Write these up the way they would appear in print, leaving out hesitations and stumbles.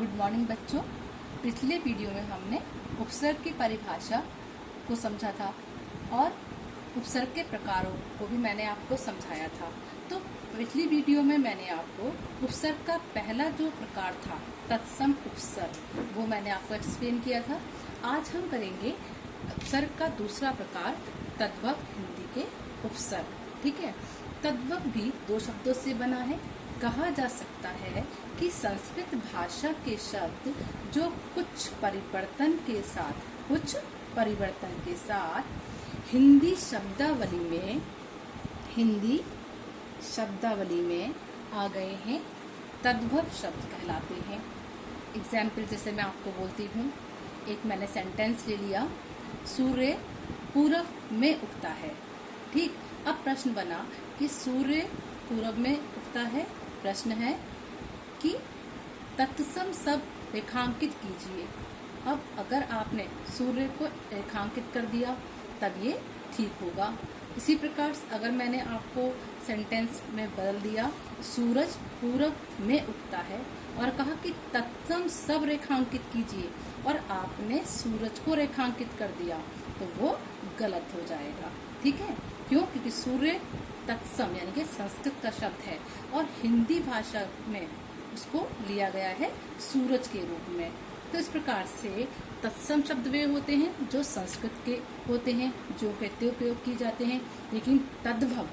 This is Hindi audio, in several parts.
गुड मॉर्निंग बच्चों। पिछले वीडियो में हमने उपसर्ग की परिभाषा को समझा था और उपसर्ग के प्रकारों को भी मैंने आपको समझाया था। तो पिछली वीडियो में मैंने आपको उपसर्ग का पहला जो प्रकार था तत्सम उपसर्ग, वो मैंने आपको एक्सप्लेन किया था। आज हम करेंगे उपसर्ग का दूसरा प्रकार तद्भव हिंदी के उपसर्ग। ठीक है, तद्भव भी दो शब्दों से बना है। कहा जा सकता है कि संस्कृत भाषा के शब्द जो कुछ परिवर्तन के साथ हिंदी शब्दावली में आ गए हैं, तद्भव शब्द कहलाते हैं। एग्जाम्पल जैसे मैं आपको बोलती हूँ, एक मैंने सेंटेंस ले लिया, सूर्य पूरब में उगता है। ठीक, अब प्रश्न बना कि सूर्य पूरब में उगता है। प्रश्न है कि तत्सम शब्द रेखांकित कीजिए। अब अगर आपने सूर्य को रेखांकित कर दिया तब ये ठीक होगा। इसी प्रकार अगर मैंने आपको सेंटेंस में बदल दिया, सूरज पूरब में उगता है, और कहा कि तत्सम सब रेखांकित कीजिए, और आपने सूरज को रेखांकित कर दिया, तो वो गलत हो जाएगा। ठीक है, क्यों? क्योंकि सूर्य तत्सम यानी कि संस्कृत का शब्द है और हिंदी भाषा में उसको लिया गया है सूरज के रूप में। तो इस प्रकार से तत्सम शब्द वे होते हैं जो संस्कृत के होते हैं, जो कहते उपयोग किए जाते हैं, लेकिन तद्भव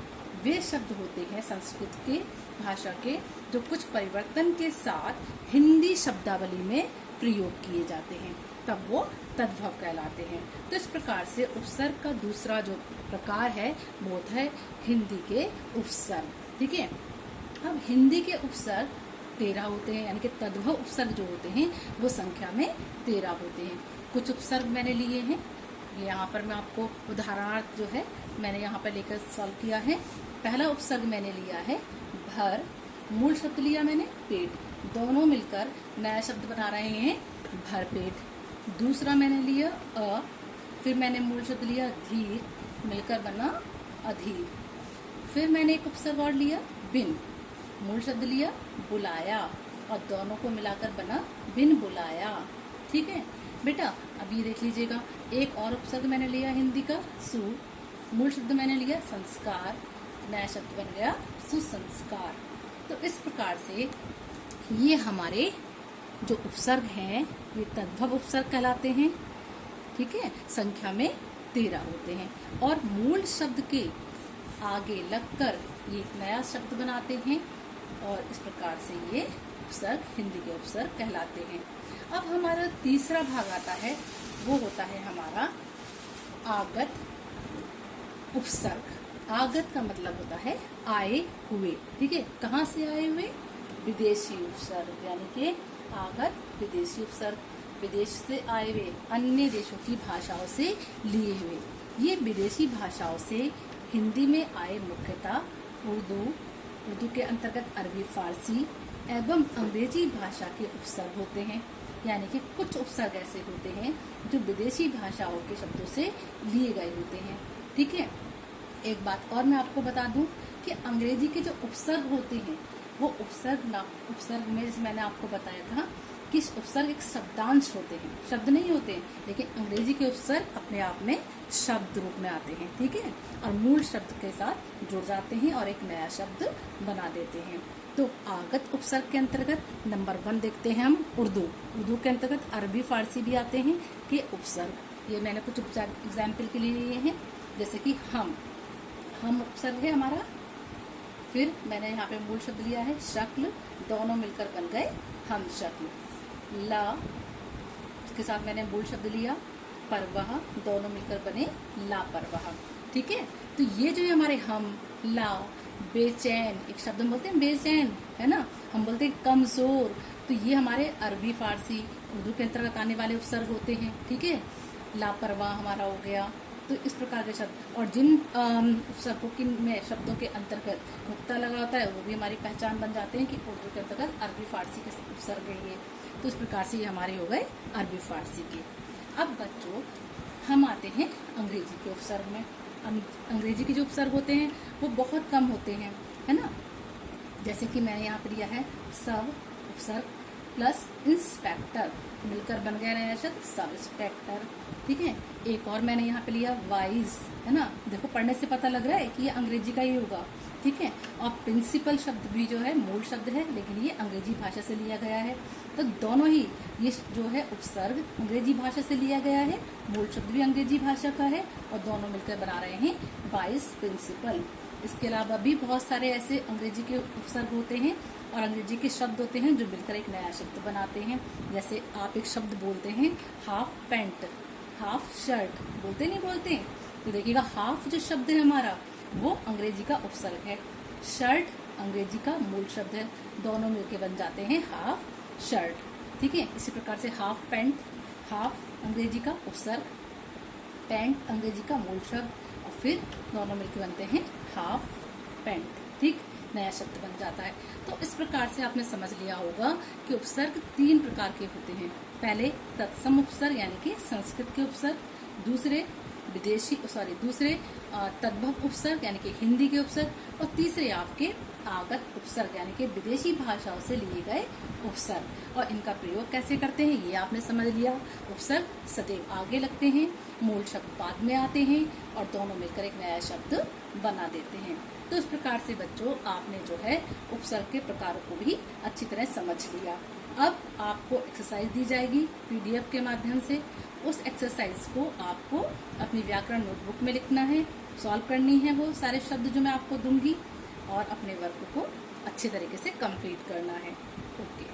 वे शब्द होते हैं संस्कृत के भाषा के जो कुछ परिवर्तन के साथ हिंदी शब्दावली में प्रयोग किए जाते हैं, तब वो तद्भव कहलाते हैं। तो इस प्रकार से उपसर्ग का दूसरा जो प्रकार है वो है हिंदी के उपसर्ग। ठीक है, अब हिंदी के उपसर्ग 13 होते हैं, यानी कि तद्भव उपसर्ग जो होते हैं वो संख्या में 13 होते हैं। कुछ उपसर्ग मैंने लिए हैं, यहाँ पर मैं आपको उदाहरणार्थ जो है मैंने यहाँ पर लेकर सॉल्व किया है। पहला उपसर्ग मैंने लिया है भर, मूल शब्द लिया मैंने पेट, दोनों मिलकर नया शब्द बना रहे हैं भर पेट। दूसरा मैंने लिया अ, फिर मैंने मूल शब्द लिया धीर, मिलकर बना अधीर। फिर मैंने एक उपसर्ग और लिया बिन, मूल शब्द लिया बुलाया, और दोनों को मिलाकर बना बिन बुलाया। ठीक है बेटा, अब ये देख लीजिएगा, एक और उपसर्ग मैंने लिया हिंदी का सु, मूल शब्द मैंने लिया संस्कार, नया शब्द बन गया सुसंस्कार। तो इस प्रकार से ये हमारे जो उपसर्ग हैं ये तद्भव उपसर्ग कहलाते हैं। ठीक है, संख्या में 13 होते हैं, और मूल शब्द के आगे लगकर ये एक नया शब्द बनाते हैं, और इस प्रकार से ये उपसर्ग हिंदी के उपसर्ग कहलाते हैं। अब हमारा तीसरा भाग आता है, वो होता है हमारा आगत उपसर्ग। आगत का मतलब होता है आए हुए। ठीक है, कहाँ से आए हुए? विदेशी उपसर्ग, यानी कि आगत विदेशी उपसर्ग, विदेश से आए हुए, अन्य देशों की भाषाओं से लिए हुए। ये विदेशी भाषाओं से हिंदी में आए मुख्यतः उर्दू के अंतर्गत अरबी, फारसी एवं अंग्रेजी भाषा के उपसर्ग होते हैं। यानी कि कुछ उपसर्ग ऐसे होते हैं जो विदेशी भाषाओं के शब्दों से लिए गए होते हैं। ठीक है, एक बात और मैं आपको बता दूं कि अंग्रेजी के जो उपसर्ग होते हैं वो उपसर्ग में जैसे मैंने आपको बताया था कि उपसर्ग एक शब्दांश होते हैं, शब्द नहीं होते हैं, लेकिन अंग्रेजी के उपसर्ग अपने आप में शब्द रूप में आते हैं। ठीक है, और मूल शब्द के साथ जुड़ जाते हैं और एक नया शब्द बना देते हैं। तो आगत उपसर्ग के अंतर्गत नंबर 1 देखते हैं हम उर्दू के अंतर्गत अरबी, फारसी भी आते हैं कि उपसर्ग। ये मैंने कुछ एग्जाम्पल के लिए लिए हैं, जैसे कि हम उपसर्ग है हमारा। फिर मैंने यहाँ पे मूल शब्द लिया है शक्ल, दोनों मिलकर बन गए हम शक्ल। ला, इसके साथ मैंने मूल शब्द लिया परवाह, दोनों मिलकर बने लापरवाह। ठीक है, तो ये जो हमारे हम, ला, बेचैन, एक शब्द हम बोलते हैं बेचैन, है ना, हम बोलते हैं कमजोर, तो ये हमारे अरबी, फारसी, उर्दू के अंतर्गत आने वाले उपसर्ग होते हैं। ठीक है, लापरवाह हमारा हो गया। तो इस प्रकार के शब्द, और जिन उपसर्गों की में शब्दों के अंतर्गत नुक्ता लगा होता है वो भी हमारी पहचान बन जाते हैं कि उर्दू के अंतर्गत अरबी, फारसी के उपसर्ग है ये। तो इस प्रकार से ये हमारे हो गए अरबी, फारसी के। अब बच्चों हम आते हैं अंग्रेजी के उपसर्ग में। अंग्रेजी के जो उपसर्ग होते हैं वो बहुत कम होते हैं, है ना। जैसे कि मैंने यहाँ पर लिया है सब उपसर्ग, प्लस इंस्पेक्टर मिलकर बन गया नया शब्द सब इंस्पेक्टर। ठीक है, एक और मैंने यहाँ पे लिया वाइज, है ना, देखो पढ़ने से पता लग रहा है कि ये अंग्रेजी का ही होगा। ठीक है, और प्रिंसिपल शब्द भी जो है मूल शब्द है, लेकिन ये अंग्रेजी भाषा से लिया गया है। तो दोनों ही ये जो है उपसर्ग अंग्रेजी भाषा से लिया गया है, मूल शब्द भी अंग्रेजी भाषा का है, और दोनों मिलकर बना रहे हैं वाइस प्रिंसिपल। इसके अलावा भी बहुत सारे ऐसे अंग्रेजी के उपसर्ग होते हैं और अंग्रेजी के शब्द होते हैं जो मिलकर एक नया शब्द बनाते हैं। जैसे आप एक शब्द बोलते हैं हाफ पैंट, हाफ शर्ट, बोलते नहीं बोलते? तो देखिएगा हाफ जो शब्द है हमारा वो अंग्रेजी का उपसर्ग है, शर्ट अंग्रेजी का मूल शब्द है, दोनों मिलके बन जाते हैं हाफ शर्ट। ठीक है, इसी प्रकार से हाफ पैंट, हाफ अंग्रेजी का उपसर्ग, पैंट अंग्रेजी का मूल शब्द, और फिर दोनों मिलके बनते हैं हाफ पैंट। ठीक, नया शब्द बन जाता है। तो इस प्रकार से आपने समझ लिया होगा कि उपसर्ग 3 प्रकार के होते हैं। पहले तत्सम उपसर्ग यानी कि संस्कृत के उपसर्ग, दूसरे तद्भव उपसर्ग यानी कि हिंदी के उपसर्ग, और तीसरे आपके आगत उपसर्ग यानी कि विदेशी भाषाओं से लिए गए उपसर्ग। और इनका प्रयोग कैसे करते हैं ये आपने समझ लिया। उपसर्ग सदैव आगे लगते हैं, मूल शब्द बाद में आते हैं, और दोनों मिलकर एक नया शब्द बना देते हैं। तो इस प्रकार से बच्चों आपने जो है उपसर्ग के प्रकारों को भी अच्छी तरह समझ लिया। अब आपको एक्सरसाइज दी जाएगी PDF के माध्यम से। उस एक्सरसाइज को आपको अपनी व्याकरण नोटबुक में लिखना है, सॉल्व करनी है वो सारे शब्द जो मैं आपको दूंगी, और अपने वर्क को अच्छे तरीके से कंप्लीट करना है। ओके।